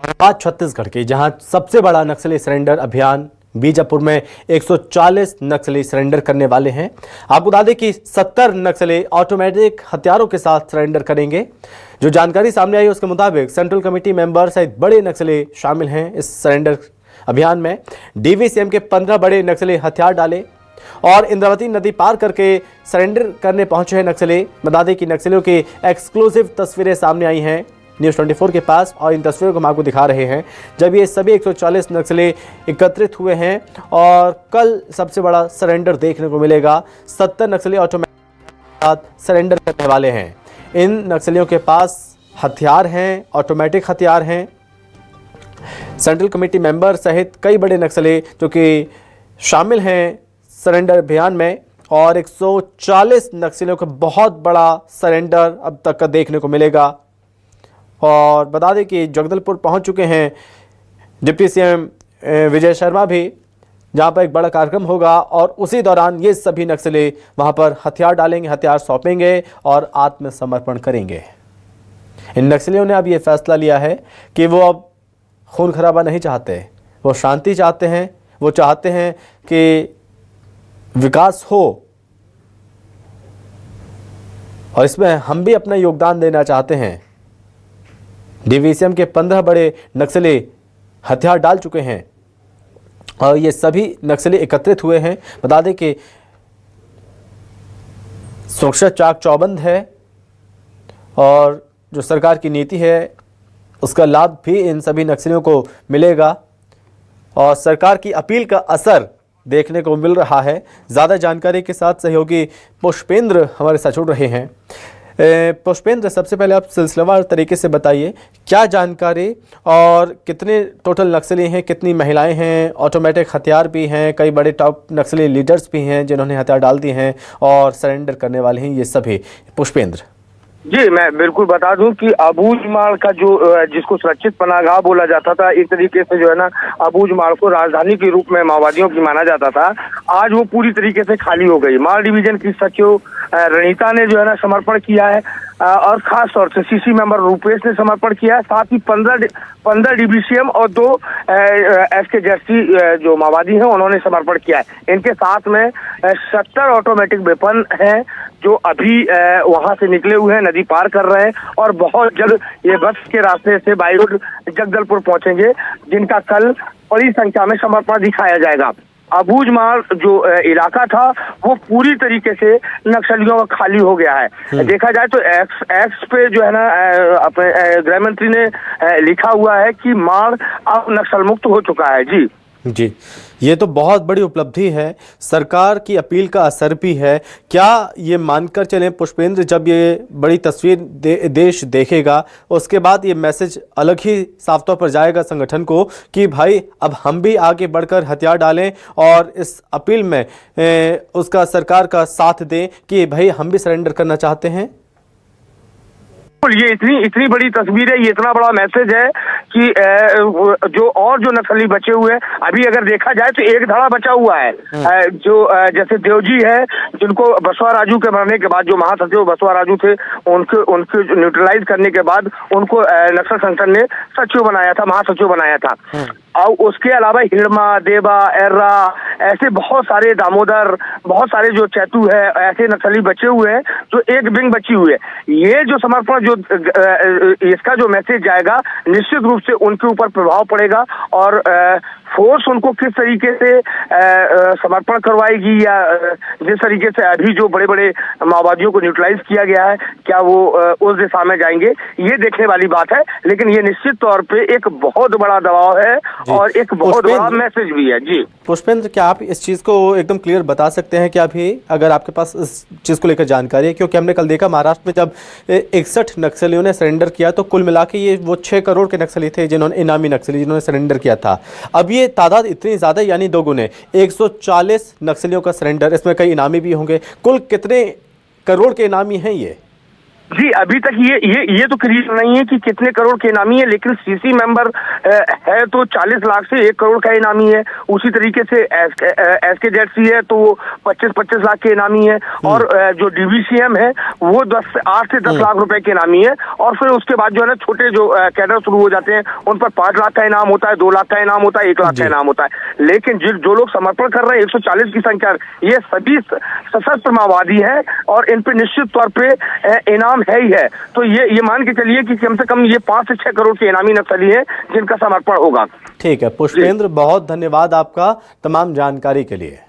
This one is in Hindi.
बात छत्तीसगढ़ की, जहां सबसे बड़ा नक्सली सरेंडर अभियान बीजापुर में 140 नक्सली सरेंडर करने वाले हैं। आपको बता दें कि 70 नक्सली ऑटोमेटिक हथियारों के साथ सरेंडर करेंगे। जो जानकारी सामने आई उसके मुताबिक सेंट्रल कमेटी मेंबर सहित बड़े नक्सली शामिल हैं इस सरेंडर अभियान में। डीवीसीएम के 15 बड़े नक्सली हथियार डाले और इंद्रावती नदी पार करके सरेंडर करने पहुंचे हैं नक्सली। बता दें कि नक्सलियों की एक्सक्लूसिव तस्वीरें सामने आई हैं न्यूज़ 24 के पास, और इन तस्वीरों को हम आपको दिखा रहे हैं जब ये सभी 140 नक्सली एकत्रित हुए हैं। और कल सबसे बड़ा सरेंडर देखने को मिलेगा। 70 नक्सली ऑटोमेटिक सरेंडर करने वाले हैं। इन नक्सलियों के पास हथियार हैं, ऑटोमेटिक हथियार हैं। सेंट्रल कमेटी मेंबर सहित कई बड़े नक्सली जो कि शामिल हैं सरेंडर अभियान में, और 140 नक्सलियों का बहुत बड़ा सरेंडर अब तक का देखने को मिलेगा। और बता दें कि जगदलपुर पहुंच चुके हैं डिप्टी सीएम विजय शर्मा भी, जहां पर एक बड़ा कार्यक्रम होगा और उसी दौरान ये सभी नक्सली वहां पर हथियार डालेंगे, हथियार सौंपेंगे और आत्मसमर्पण करेंगे। इन नक्सलियों ने अब ये फैसला लिया है कि वो अब खून खराबा नहीं चाहते, वो शांति चाहते हैं। वो चाहते हैं कि विकास हो, और इसमें हम भी अपना योगदान देना चाहते हैं। डीवीसीएम के 15 बड़े नक्सली हथियार डाल चुके हैं और ये सभी नक्सली एकत्रित हुए हैं। बता दें कि सुरक्षा चाक चौबंद है और जो सरकार की नीति है उसका लाभ भी इन सभी नक्सलियों को मिलेगा और सरकार की अपील का असर देखने को मिल रहा है। ज़्यादा जानकारी के साथ सहयोगी पुष्पेंद्र हमारे साथ जुड़ रहे हैं। पुष्पेंद्र, सबसे पहले आप सिलसिलेवार तरीके से बताइए क्या जानकारी और कितने टोटल नक्सली हैं, कितनी महिलाएं हैं, ऑटोमेटिक हथियार भी हैं, कई बड़े टॉप नक्सली लीडर्स भी हैं जिन्होंने हथियार डाल दिए हैं और सरेंडर करने वाले हैं ये सभी। पुष्पेंद्र जी, मैं बिल्कुल बता दूं कि अबूझमाड़ का जो जिसको सुरक्षित पनाहगाह बोला जाता था, एक तरीके से जो है ना अबूझमाड़ को राजधानी के रूप में माओवादियों की माना जाता था, आज वो पूरी तरीके से खाली हो गई। माड़ डिवीजन की सचिव रणीता ने जो है ना समर्पण किया है और खास तौर से सीसी मेंबर रूपेश ने समर्पण किया है। साथ ही 15 डीबीसीएम और 2 एसके जर्सी जो माओवादी हैं उन्होंने समर्पण किया है। इनके साथ में 70 ऑटोमेटिक वेपन हैं जो अभी वहां से निकले हुए हैं, नदी पार कर रहे हैं और बहुत जल्द ये बस के रास्ते से बाई रोड जगदलपुर पहुंचेंगे, जिनका कल बड़ी संख्या में समर्पण दिखाया जाएगा। अबूझमाड़ जो इलाका था वो पूरी तरीके से नक्सलियों का खाली हो गया है। देखा जाए तो एक्स पे जो है ना अपने गृह मंत्री ने लिखा हुआ है कि माड़ अब नक्सल मुक्त हो चुका है। जी, ये तो बहुत बड़ी उपलब्धि है, सरकार की अपील का असर भी है। क्या ये मानकर चलें पुष्पेंद्र, जब ये बड़ी तस्वीर देश देखेगा उसके बाद ये मैसेज अलग ही साफ तौर पर जाएगा संगठन को कि भाई अब हम भी आगे बढ़कर हथियार डालें और इस अपील में उसका सरकार का साथ दें कि भाई हम भी सरेंडर करना चाहते हैं। ये इतनी बड़ी तस्वीर है, ये इतना बड़ा मैसेज है कि जो नक्सली बचे हुए हैं, अभी अगर देखा जाए तो एक धड़ा बचा हुआ है जो जैसे देवजी है, जिनको बसवा राजू के मरने के बाद जो महासचिव बसवा राजू थे उनके न्यूट्रलाइज करने के बाद उनको नक्सल संगठन ने सचिव बनाया था, महासचिव बनाया था। और उसके अलावा हिड़मा, देवा, एर्रा, ऐसे बहुत सारे, दामोदर, बहुत सारे जो चैतू है, ऐसे नक्सली बचे हुए हैं जो एक विंग बची हुई है। ये जो समर्पण जो इसका जो मैसेज जाएगा निश्चित रूप से उनके ऊपर प्रभाव पड़ेगा और फोर्स उनको किस तरीके से समर्पण करवाएगी या जिस तरीके से अभी जो बड़े बड़े माओवादियों को न्यूट्रलाइज किया गया है, क्या वो उस दिशा में जाएंगे, ये देखने वाली बात है। लेकिन ये निश्चित तौर पे एक बहुत बड़ा दबाव है और एक बहुत बड़ा मैसेज भी है। जी पुष्पेंद्र, क्या आप इस चीज़ को एकदम क्लियर बता सकते हैं कि अभी अगर आपके पास इस चीज़ को लेकर जानकारी है? क्योंकि हमने कल देखा महाराष्ट्र में जब 61 नक्सलियों ने सरेंडर किया तो कुल मिला के ये वो 6 करोड़ के नक्सली थे जिन्होंने इनामी नक्सली जिन्होंने सरेंडर किया था। अब ये तादाद इतनी ज़्यादा यानी 2 गुने 140 नक्सलियों का सरेंडर, इसमें कई इनामी भी होंगे। कुल कितने करोड़ के इनामी हैं ये? जी, अभी तक ये तो क्लियर नहीं है कि कितने करोड़ के इनामी है, लेकिन सीसी मेंबर है तो 40 लाख से 1 करोड़ का इनामी है। उसी तरीके से एसके जेडसी है तो वो 25-25 लाख के इनामी है, और जो डीवीसीएम है वो 8 से 10 लाख रुपए के इनामी है। और फिर उसके बाद जो है ना छोटे जो कैडर शुरू हो जाते हैं उन पर 5 लाख का इनाम होता है, 2 लाख का इनाम होता है, 1 लाख का इनाम होता है। लेकिन जो लोग समर्पण कर रहे हैं 140 की संख्या, ये सभी सशस्त्र माओवादी है और इन पे निश्चित तौर पे इनाम है ही है। तो ये मान के चलिए कि कम से कम ये 5 से 6 करोड़ के इनामी नक्सली हैं जिनका समर्पण होगा। ठीक है पुष्पेंद्र, बहुत धन्यवाद आपका तमाम जानकारी के लिए।